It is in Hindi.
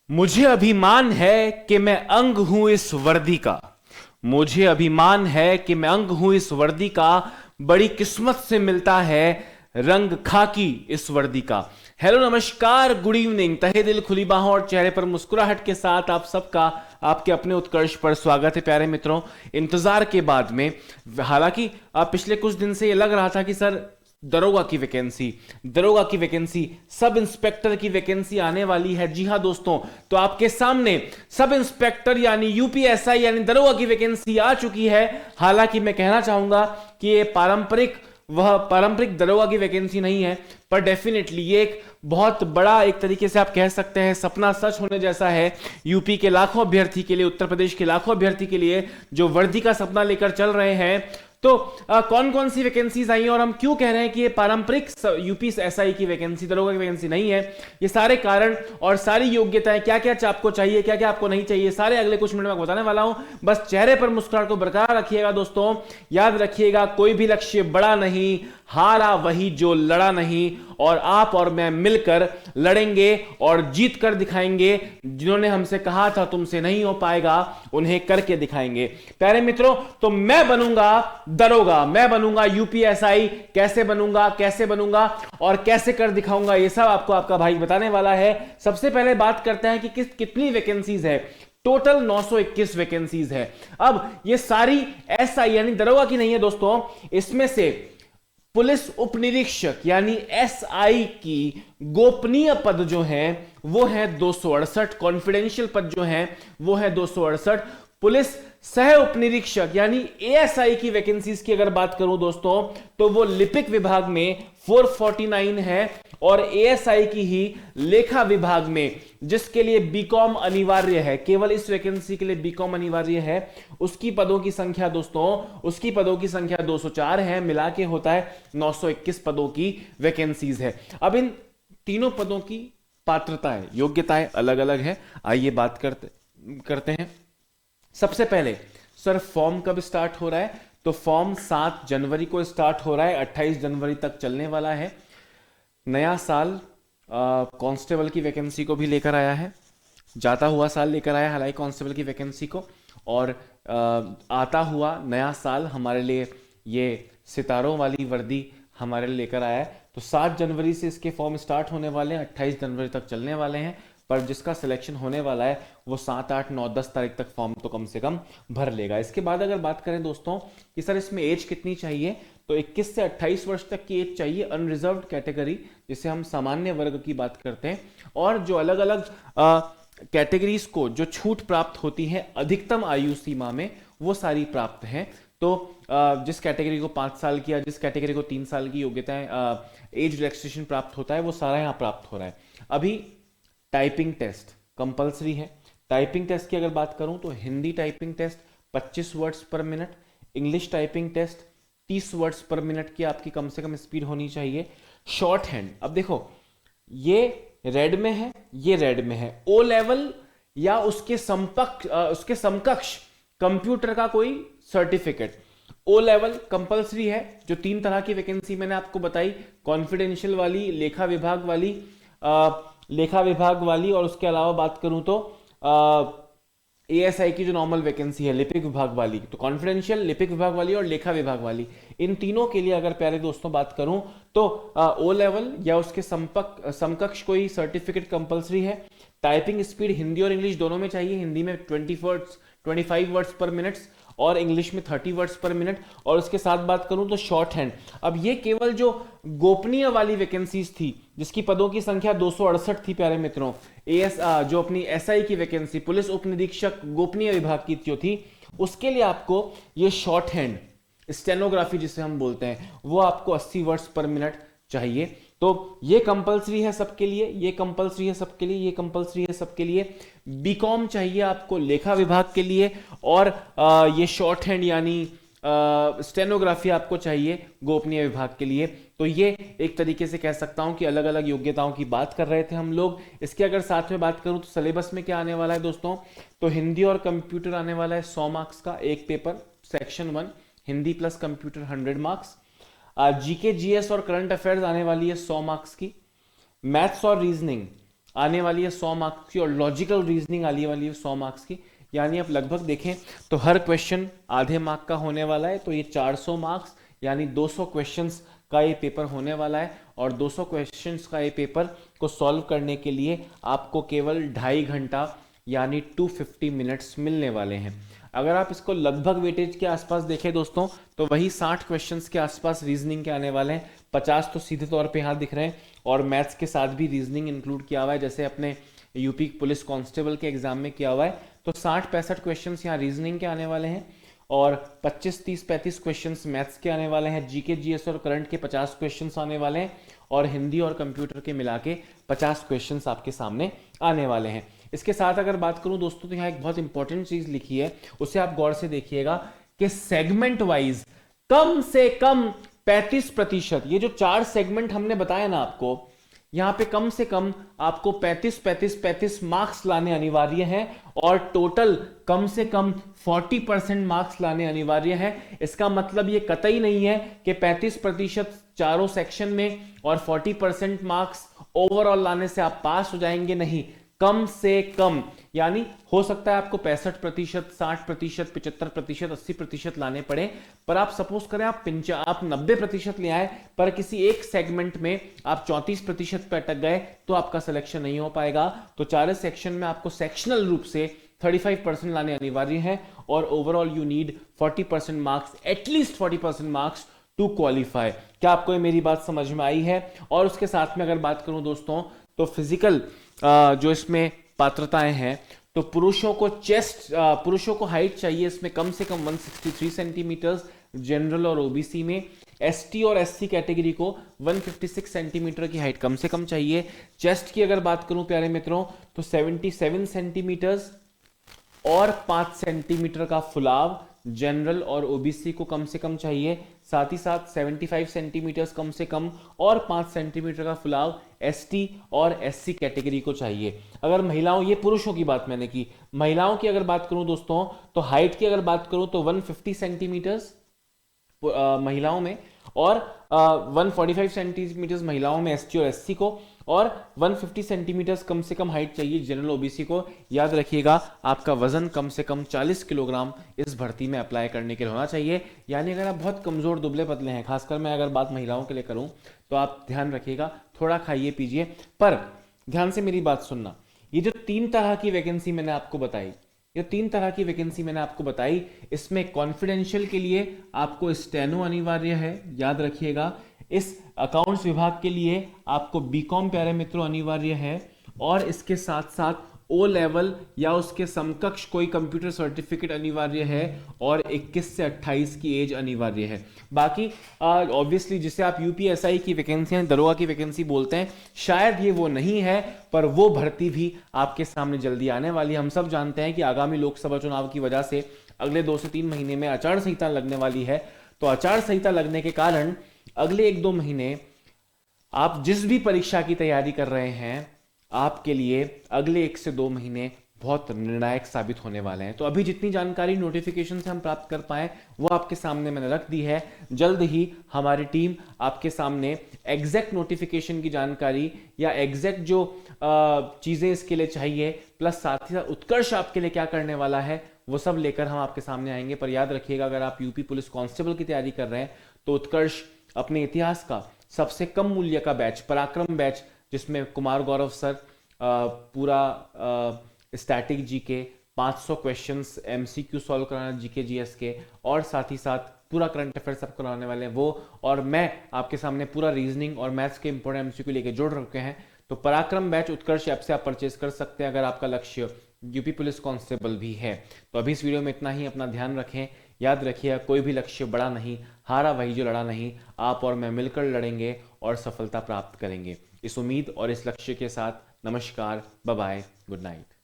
मुझे अभिमान है कि मैं अंग हूं इस वर्दी का। मुझे अभिमान है कि मैं अंग हूं इस वर्दी का। बड़ी किस्मत से मिलता है रंग खाकी इस वर्दी का। हेलो, नमस्कार, गुड इवनिंग। तहे दिल, खुली बाहों और चेहरे पर मुस्कुराहट के साथ आप सबका आपके अपने उत्कर्ष पर स्वागत है प्यारे मित्रों। इंतजार के बाद में, हालांकि पिछले कुछ दिन से ये लग रहा था कि सर दरोगा की वैकेंसी सब इंस्पेक्टर की वैकेंसी आने वाली है। जी हां दोस्तों, तो आपके सामने सब इंस्पेक्टर यानी यूपीएसआई यानी दरोगा की वैकेंसी आ चुकी है। हालांकि मैं कहना चाहूंगा कि ये पारंपरिक दरोगा की वैकेंसी नहीं है, पर डेफिनेटली ये एक बहुत बड़ा, एक तरीके से आप कह सकते हैं सपना सच होने जैसा है यूपी के लाखों अभ्यर्थी के लिए, उत्तर प्रदेश के लाखों अभ्यर्थी के लिए जो वर्दी का सपना लेकर चल रहे हैं। तो कौन कौन सी वैकेंसीज आई हैं और हम क्यों कह रहे हैं कि ये पारंपरिक यूपी एसआई की वैकेंसी, दरोगा की वैकेंसी नहीं है, ये सारे कारण और सारी योग्यताएं, क्या क्या आपको चाहिए, क्या क्या आपको नहीं चाहिए, सारे अगले कुछ मिनट में बताने वाला हूं। बस चेहरे पर मुस्कुराहट को बरकरार रखिएगा दोस्तों। याद रखिएगा, कोई भी लक्ष्य बड़ा नहीं, हारा वही जो लड़ा नहीं। और आप और मैं मिलकर लड़ेंगे और जीत कर दिखाएंगे। जिन्होंने हमसे कहा था तुमसे नहीं हो पाएगा, उन्हें करके दिखाएंगे प्यारे मित्रों। तो मैं बनूंगा दरोगा, मैं बनूंगा यूपीएसआई। कैसे बनूंगा और कैसे कर दिखाऊंगा, ये सब आपको आपका भाई बताने वाला है। सबसे पहले बात करते हैं कि कितनी वैकेंसीज है। टोटल 921 वैकेंसीज है। अब ये सारी एसआई यानी दरोगा की नहीं है दोस्तों। इसमें से पुलिस उप निरीक्षक यानी एसआई की गोपनीय पद जो है वो है 268। कॉन्फिडेंशियल पद जो है वो है 268। पुलिस सह उप निरीक्षक यानी एएसआई की वैकेंसीज की अगर बात करूं दोस्तों, तो वो लिपिक विभाग में 449 है। और एएसआई की ही लेखा विभाग में, जिसके लिए बीकॉम अनिवार्य है, केवल इस वैकेंसी के लिए बीकॉम अनिवार्य है, उसकी पदों की संख्या दोस्तों, उसकी पदों की संख्या 204 है। मिला के होता है 921 पदों की वैकेंसीज है। अब इन तीनों पदों की पात्रताएं, योग्यताएं अलग अलग है। आइए बात करते हैं। सबसे पहले सर, फॉर्म कब स्टार्ट हो रहा है? तो फॉर्म 7 जनवरी को स्टार्ट हो रहा है, 28 जनवरी तक चलने वाला है। नया साल कांस्टेबल की वैकेंसी को भी लेकर आया है, जाता हुआ साल लेकर आया हालांकि कांस्टेबल की वैकेंसी को। और आता हुआ नया साल हमारे लिए ये सितारों वाली वर्दी हमारे लिए लेकर आया है। तो 7 जनवरी से इसके फॉर्म स्टार्ट होने वाले हैं, 28 जनवरी तक चलने वाले हैं। पर जिसका सिलेक्शन होने वाला है वो 7, 8, 9, 10 तारीख तक फॉर्म तो कम से कम भर लेगा। इसके बाद अगर बात करें दोस्तों कि सर इसमें एज कितनी चाहिए, तो 21 से 28 वर्ष तक की एज चाहिए। अनरिजर्व्ड कैटेगरी, जिसे हम सामान्य वर्ग की बात करते हैं, और जो अलग अलग कैटेगरीज को जो छूट प्राप्त होती है अधिकतम आयु सीमा में, वो सारी प्राप्त हैं। तो जिस कैटेगरी को 5 साल की या जिस कैटेगरी को 3 साल की योग्यताएं एज रिलैक्सेशन प्राप्त होता है, वो सारा यहाँ प्राप्त हो रहा है। अभी टाइपिंग टेस्ट कंपलसरी है। टाइपिंग टेस्ट की अगर बात करूं तो Hindi typing test 25 words per minute, English typing test 30 words per minute की आपकी कम से कम स्पीड होनी चाहिए। शॉर्ट हैंड, अब देखो ये रेड में है, ये रेड में है। ओ लेवल या उसके समकक्ष कंप्यूटर का कोई सर्टिफिकेट, ओ लेवल कंपलसरी है। जो 3 तरह की वैकेंसी मैंने आपको बताई, कॉन्फिडेंशियल वाली, लेखा विभाग वाली, और उसके अलावा बात करूं तो एएसआई की जो नॉर्मल वैकेंसी है लिपिक विभाग वाली। तो कॉन्फिडेंशियल, लिपिक विभाग वाली और लेखा विभाग वाली, इन तीनों के लिए अगर प्यारे दोस्तों बात करूं तो ओ लेवल या उसके समकक्ष कोई सर्टिफिकेट कंपलसरी है। टाइपिंग स्पीड हिंदी और इंग्लिश दोनों में चाहिए। हिंदी में 25 वर्ड्स पर मिनट और इंग्लिश में 30 वर्ड्स पर मिनट। और उसके साथ बात करूं तो शॉर्ट हैंड, अब ये केवल जो गोपनीय वाली वैकेंसीज थी, जिसकी पदों की संख्या 268 थी प्यारे मित्रों, जो अपनी एसआई की वैकेंसी पुलिस उप निरीक्षक गोपनीय विभाग की जो थी, उसके लिए आपको ये शॉर्ट हैंड स्टेनोग्राफी जिसे हम बोलते हैं, वो आपको 80 वर्ड्स पर मिनट चाहिए। तो ये कंपलसरी है सबके लिए, ये कंपलसरी है सबके लिए, ये कंपलसरी है सबके लिए। बीकॉम चाहिए आपको लेखा विभाग के लिए, और ये शॉर्ट हैंड यानी स्टेनोग्राफी आपको चाहिए गोपनीय विभाग के लिए। तो ये एक तरीके से कह सकता हूं कि अलग अलग योग्यताओं की बात कर रहे थे हम लोग। इसके अगर साथ में बात करूं तो सिलेबस में क्या आने वाला है दोस्तों, तो हिंदी और कंप्यूटर आने वाला है 100 मार्क्स का एक paper, section 1 Hindi plus computer 100 marks. GK GS और करंट अफेयर्स आने वाली है 100 मार्क्स की। मैथ्स और रीजनिंग आने वाली है 100 मार्क्स की और लॉजिकल रीजनिंग आने वाली है 100 मार्क्स की। यानी आप लगभग देखें तो हर क्वेश्चन आधे मार्क का होने वाला है, तो ये 400 मार्क्स यानी 200 क्वेश्चंस का ये पेपर होने वाला है। और 200 क्वेश्चंस का ये पेपर को सॉल्व करने के लिए आपको केवल 2.5 घंटा यानी 250 मिनट्स मिलने वाले हैं। अगर आप इसको लगभग वेटेज के आसपास देखें दोस्तों, तो वही 60 क्वेश्चंस के आसपास रीजनिंग के आने वाले हैं। 50 तो सीधे तौर पे यहाँ दिख रहे हैं और मैथ्स के साथ भी रीजनिंग इंक्लूड किया हुआ है, जैसे अपने यूपी पुलिस कांस्टेबल के एग्जाम में किया हुआ है। तो 60-65 क्वेश्चंस यहाँ रीजनिंग के आने वाले हैं और 25, 30, 35 क्वेश्चंस मैथ्स के आने वाले हैं। जीके, जीएस और करंट के 50 क्वेश्चंस आने वाले हैं और हिंदी और कंप्यूटर के मिला के 50 क्वेश्चंस आपके सामने आने वाले हैं। इसके साथ अगर बात करूं दोस्तों, तो यहाँ एक बहुत इंपॉर्टेंट चीज लिखी है, उसे आप गौर से देखिएगा कि सेगमेंट वाइज कम से कम 35%, ये जो 4 सेगमेंट हमने बताया ना आपको, यहां पे कम से कम आपको 35 मार्क्स लाने अनिवार्य हैं और टोटल कम से कम 40% मार्क्स लाने अनिवार्य है। इसका मतलब ये कतई नहीं है कि 35% चारों सेक्शन में और 40% मार्क्स ओवरऑल लाने से आप पास हो जाएंगे, नहीं। कम से कम यानी हो सकता है आपको 65%, 60%, 75%, 80% लाने पड़े, पर आप सपोज करें आप 90% ले आए, पर किसी एक सेगमेंट में आप 34% पे अटक गए, तो आपका सिलेक्शन नहीं हो पाएगा। तो 4 सेक्शन में आपको सेक्शनल रूप से 35% लाने अनिवार्य है और overall you need 40% marks, at least 40% marks to qualify. क्या आपको ये मेरी बात समझ में आई है? और उसके साथ में अगर बात करूं दोस्तों, तो फिजिकल जो इसमें पात्रताएं हैं, तो पुरुषों को हाइट चाहिए इसमें कम से कम 163 सेंटीमीटर जनरल और ओबीसी में। एसटी और एससी कैटेगरी को 156 सेंटीमीटर की हाइट कम से कम चाहिए। चेस्ट की अगर बात करूं प्यारे मित्रों, तो 77 सेंटीमीटर और 5 सेंटीमीटर का फुलाव जनरल और ओबीसी को कम से कम चाहिए। साथ ही साथ 75 सेंटीमीटर कम से कम और 5 सेंटीमीटर का फुलाव एसटी और एससी कैटेगरी को चाहिए। अगर महिलाओं, ये पुरुषों की बात मैंने की, महिलाओं की अगर बात करूं दोस्तों, तो हाइट की अगर बात करूं तो 150 सेंटीमीटर महिलाओं में और 145 सेंटीमीटर महिलाओं में एसटी और एससी को, और 150 सेंटीमीटर कम से कम हाइट चाहिए जनरल ओबीसी को। याद रखिएगा आपका वजन कम से कम 40 किलोग्राम इस भर्ती में अप्लाई करने के लिए होना चाहिए। यानी अगर आप बहुत कमजोर दुबले पतले हैं, खासकर मैं अगर बात महिलाओं के लिए करूं, तो आप ध्यान रखिएगा, थोड़ा खाइए पीजिए। पर ध्यान से मेरी बात सुनना, ये जो 3 तरह की वैकेंसी मैंने आपको बताई, इसमें कॉन्फिडेंशियल के लिए आपको स्टेनो अनिवार्य है, याद रखिएगा। इस अकाउंट्स विभाग के लिए आपको बीकॉम प्यारे मित्रों अनिवार्य है, और इसके साथ साथ ओ लेवल या उसके समकक्ष कोई कंप्यूटर सर्टिफिकेट अनिवार्य है और 21 से 28 की एज अनिवार्य है। बाकी ऑब्वियसली जिसे आप यूपीएसआई की वैकेंसी, दरोगा की वैकेंसी बोलते हैं, शायद ये वो नहीं है, पर वो भर्ती भी आपके सामने जल्दी आने वाली है। हम सब जानते हैं कि आगामी लोकसभा चुनाव की वजह से अगले 2 से 3 महीने में आचार संहिता लगने वाली है। तो आचार संहिता लगने के कारण अगले 1-2 महीने आप जिस भी परीक्षा की तैयारी कर रहे हैं, आपके लिए अगले 1 से 2 महीने बहुत निर्णायक साबित होने वाले हैं। तो अभी जितनी जानकारी नोटिफिकेशन से हम प्राप्त कर पाए वो आपके सामने मैंने रख दी है। जल्द ही हमारी टीम आपके सामने एग्जैक्ट नोटिफिकेशन की जानकारी या एग्जैक्ट जो चीजें इसके लिए चाहिए, प्लस साथ ही साथ उत्कर्ष आपके लिए क्या करने वाला है, वो सब लेकर हम आपके सामने आएंगे। पर याद रखिएगा, अगर आप यूपी पुलिस कांस्टेबल की तैयारी कर रहे हैं, तो उत्कर्ष अपने इतिहास का सबसे कम मूल्य का बैच, पराक्रम बैच, जिसमें कुमार गौरव सर पूरा static GK, 500 questions MCQ solve कराना जीके जीएस के, और साथ ही साथ पूरा करंट अफेयर्स सब कराने वाले हैं वो, और मैं आपके सामने पूरा रीजनिंग और मैथ्स के इंपॉर्टेंट एमसीक्यू लेके जोड़ रखे हैं। तो पराक्रम बैच उत्कर्ष ऐप से आप परचेज कर सकते हैं अगर आपका लक्ष्य यूपी पुलिस कांस्टेबल भी है। तो अभी इस वीडियो में इतना ही। अपना ध्यान रखें, याद रखिए कोई भी लक्ष्य बड़ा नहीं, हारा वही जो लड़ा नहीं। आप और मैं मिलकर लड़ेंगे और सफलता प्राप्त करेंगे। इस उम्मीद और इस लक्ष्य के साथ नमस्कार, बाय बाय, गुड नाइट।